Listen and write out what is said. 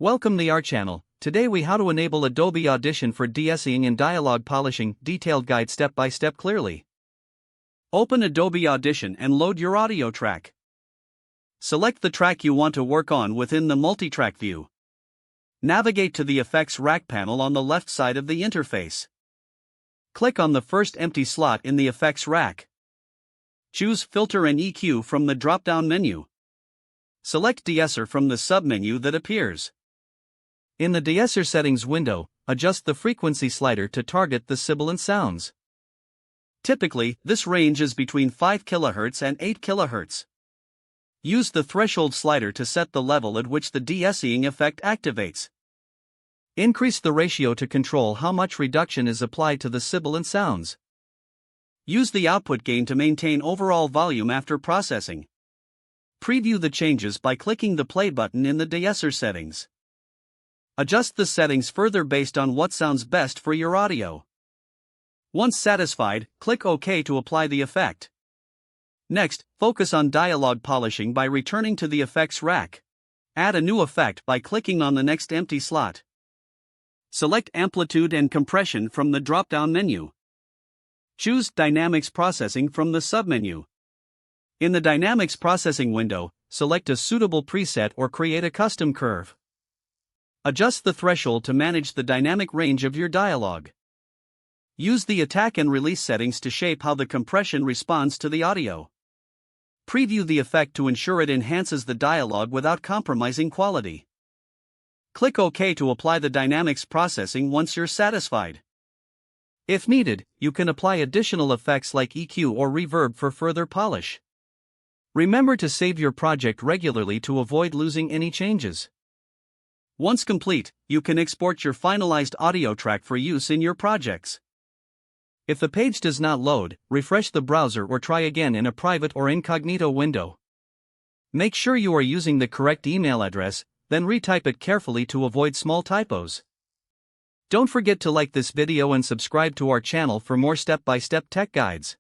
Welcome to our channel. Today we how to enable Adobe Audition for de-essing and dialogue polishing, detailed guide step by step clearly. Open Adobe Audition and load your audio track. Select the track you want to work on within the multi-track view. Navigate to the effects rack panel on the left side of the interface. Click on the first empty slot in the effects rack. Choose Filter and EQ from the drop-down menu. Select de-esser from the submenu that appears. In the de-esser settings window, adjust the frequency slider to target the sibilant sounds. Typically, this range is between 5 kHz and 8 kHz. Use the threshold slider to set the level at which the de-essing effect activates. Increase the ratio to control how much reduction is applied to the sibilant sounds. Use the output gain to maintain overall volume after processing. Preview the changes by clicking the play button in the de-esser settings. Adjust the settings further based on what sounds best for your audio. Once satisfied, click OK to apply the effect. Next, focus on dialogue polishing by returning to the effects rack. Add a new effect by clicking on the next empty slot. Select Amplitude and Compression from the drop-down menu. Choose Dynamics Processing from the submenu. In the Dynamics Processing window, select a suitable preset or create a custom curve. Adjust the threshold to manage the dynamic range of your dialogue. Use the attack and release settings to shape how the compression responds to the audio. Preview the effect to ensure it enhances the dialogue without compromising quality. Click OK to apply the dynamics processing once you're satisfied. If needed, you can apply additional effects like EQ or reverb for further polish. Remember to save your project regularly to avoid losing any changes. Once complete, you can export your finalized audio track for use in your projects. If the page does not load, refresh the browser or try again in a private or incognito window. Make sure you are using the correct email address, then retype it carefully to avoid small typos. Don't forget to like this video and subscribe to our channel for more step-by-step tech guides.